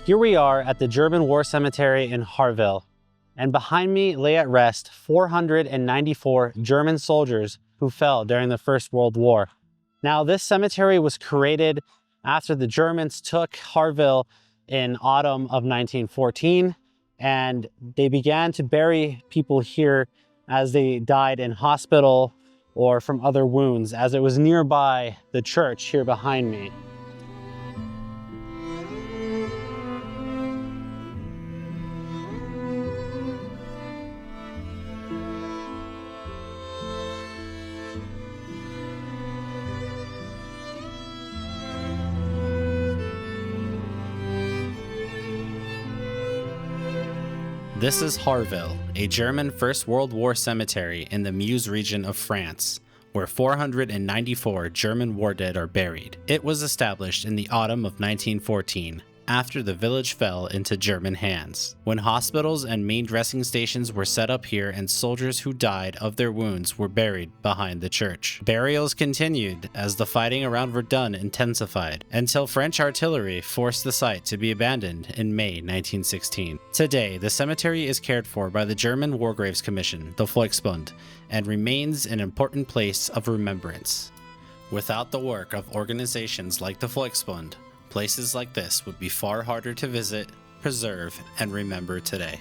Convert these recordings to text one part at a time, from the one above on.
Here we are at the German War Cemetery in Harville, and behind me lay at rest 494 German soldiers who fell during the First World War. Now, this cemetery was created after the Germans took Harville in autumn of 1914, and they began to bury people here as they died in hospital or from other wounds, as it was nearby the church here behind me. This is Harville, a German First World War cemetery in the Meuse region of France, where 494 German war dead are buried. It was established in the autumn of 1914, after the village fell into German hands, when hospitals and main dressing stations were set up here and soldiers who died of their wounds were buried behind the church. Burials continued as the fighting around Verdun intensified, until French artillery forced the site to be abandoned in May 1916. Today, the cemetery is cared for by the German War Graves Commission, the Volksbund, and remains an important place of remembrance. Without the work of organizations like the Volksbund, places like this would be far harder to visit, preserve, and remember today.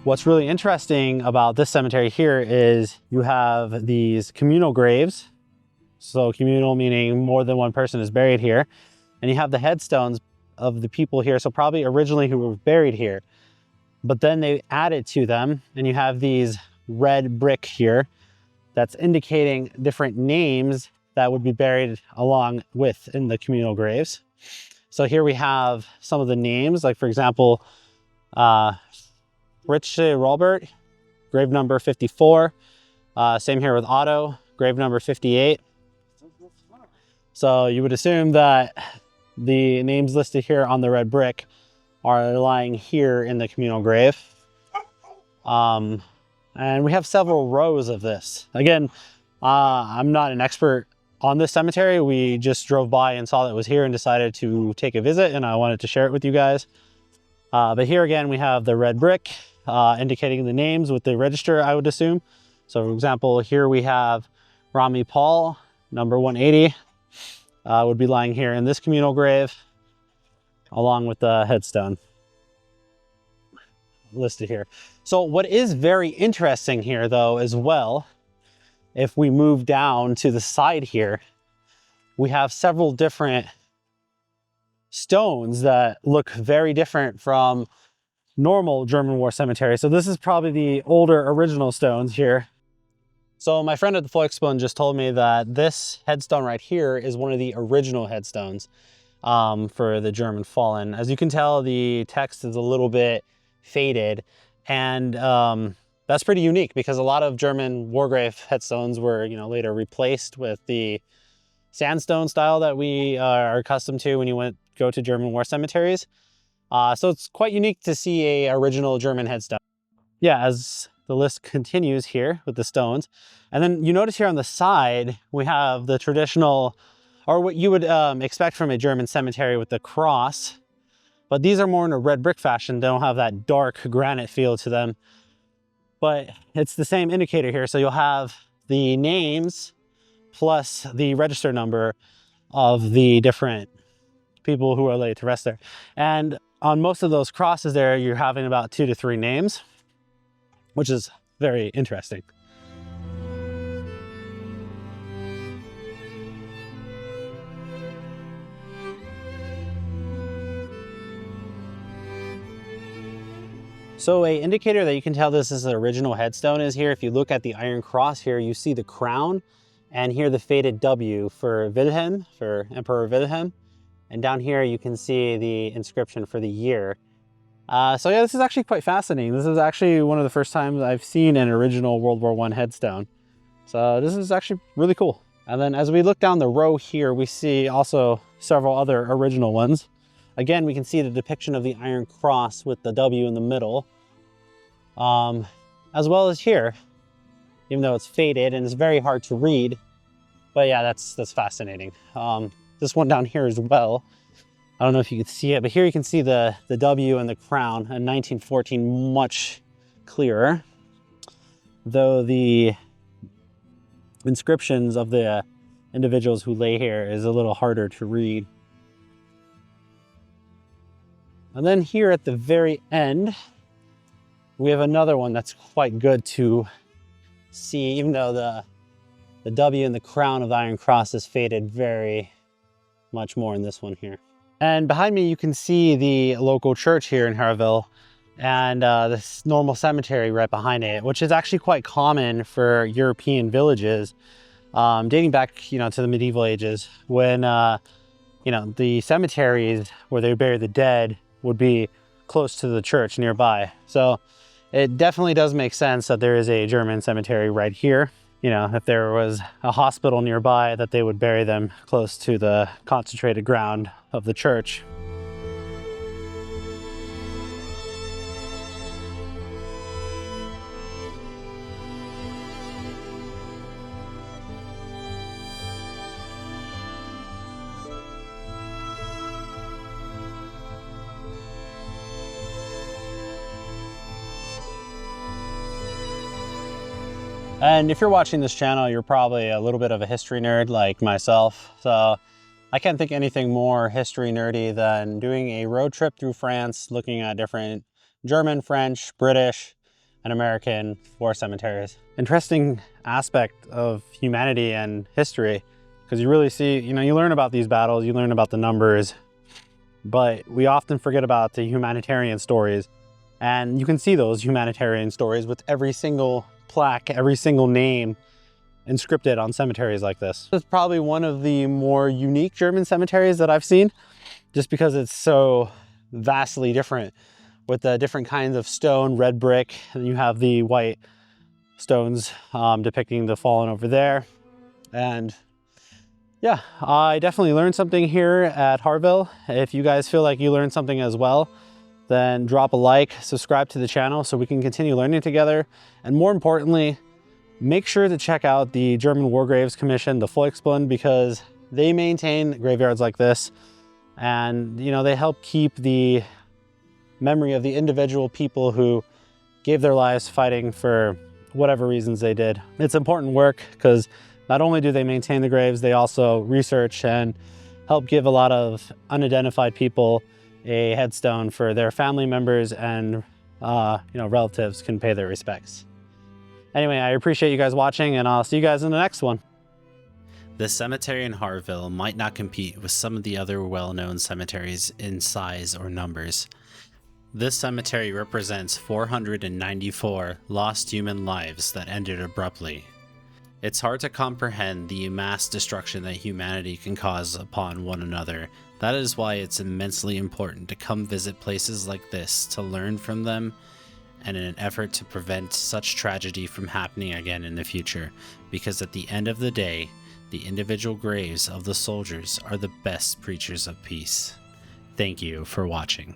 What's really interesting about this cemetery here is you have these communal graves. So communal meaning more than one person is buried here. And you have the headstones of the people here, so probably originally who were buried here. But then they added to them, and you have these red brick here that's indicating different names that would be buried along with in the communal graves. So here we have some of the names, like for example, Fritz Robert, grave number 54. Same here with Otto, grave number 58. So you would assume that the names listed here on the red brick are lying here in the communal grave. And we have several rows of this. Again, I'm not an expert on this cemetery. We just drove by and saw that it was here and decided to take a visit, and I wanted to share it with you guys. But here again, we have the red brick indicating the names with the register, I would assume. So for example, here we have Rami Paul, number 180, would be lying here in this communal grave, along with the headstone listed here. So what is very interesting here though as well, if we move down to the side here, we have several different stones that look very different from normal German war cemetery. So this is probably the older original stones here. So my friend at the Volksbund just told me that this headstone right here is one of the original headstones for the German fallen. As you can tell, the text is a little bit faded, and that's pretty unique because a lot of German war grave headstones were, later replaced with the sandstone style that we are accustomed to when you go to German war cemeteries. So it's quite unique to see a original German headstone. Yeah, as the list continues here with the stones, and then you notice here on the side we have the traditional, or what you would expect from a German cemetery, with the cross. But these are more in a red brick fashion. They don't have that dark granite feel to them. But it's the same indicator here. So you'll have the names plus the register number of the different people who are laid to rest there. And on most of those crosses there, you're having about 2 to 3 names, which is very interesting. So an indicator that you can tell this is the original headstone is here. If you look at the iron cross here, you see the crown, and here the faded W for Wilhelm, for Emperor Wilhelm. And down here you can see the inscription for the year. So yeah, this is actually quite fascinating. This is actually one of the first times I've seen an original World War I headstone. So this is actually really cool. And then as we look down the row here, we see also several other original ones. Again, we can see the depiction of the iron cross with the W in the middle, as well as here, even though it's faded and it's very hard to read, But yeah, that's fascinating. This one down here as well. I don't know if you can see it, but here you can see the W and the crown in 1914 much clearer, though the inscriptions of the individuals who lay here is a little harder to read. And then here at the very end, we have another one that's quite good to see, even though the W and the crown of the Iron Cross is faded very much more in this one here. And behind me, you can see the local church here in Harville and this normal cemetery right behind it, which is actually quite common for European villages, dating back, to the medieval ages when, the cemeteries where they bury the dead would be close to the church nearby. So it definitely does make sense that there is a German cemetery right here. If there was a hospital nearby, that they would bury them close to the concentrated ground of the church. And if you're watching this channel, you're probably a little bit of a history nerd like myself. So I can't think anything more history nerdy than doing a road trip through France, looking at different German, French, British, and American war cemeteries. Interesting aspect of humanity and history, because you really see, you learn about these battles, you learn about the numbers, but we often forget about the humanitarian stories. And you can see those humanitarian stories with every single plaque, every single name inscripted on cemeteries like this. It's probably one of the more unique German cemeteries that I've seen, just because it's so vastly different with the different kinds of stone, red brick, and you have the white stones depicting the fallen over there. And yeah, I definitely learned something here at Harville. If you guys feel like you learned something as well, then drop a like, subscribe to the channel so we can continue learning together. And more importantly, make sure to check out the German War Graves Commission, the Volksbund, because they maintain graveyards like this. And, they help keep the memory of the individual people who gave their lives fighting for whatever reasons they did. It's important work because not only do they maintain the graves, they also research and help give a lot of unidentified people a headstone for their family members and relatives can pay their respects. Anyway, I appreciate you guys watching, and I'll see you guys in the next one. The cemetery in Harville might not compete with some of the other well-known cemeteries in size or numbers. This cemetery represents 494 lost human lives that ended abruptly. It's hard to comprehend the mass destruction that humanity can cause upon one another. That is why it's immensely important to come visit places like this to learn from them, and in an effort to prevent such tragedy from happening again in the future, because at the end of the day, the individual graves of the soldiers are the best preachers of peace. Thank you for watching.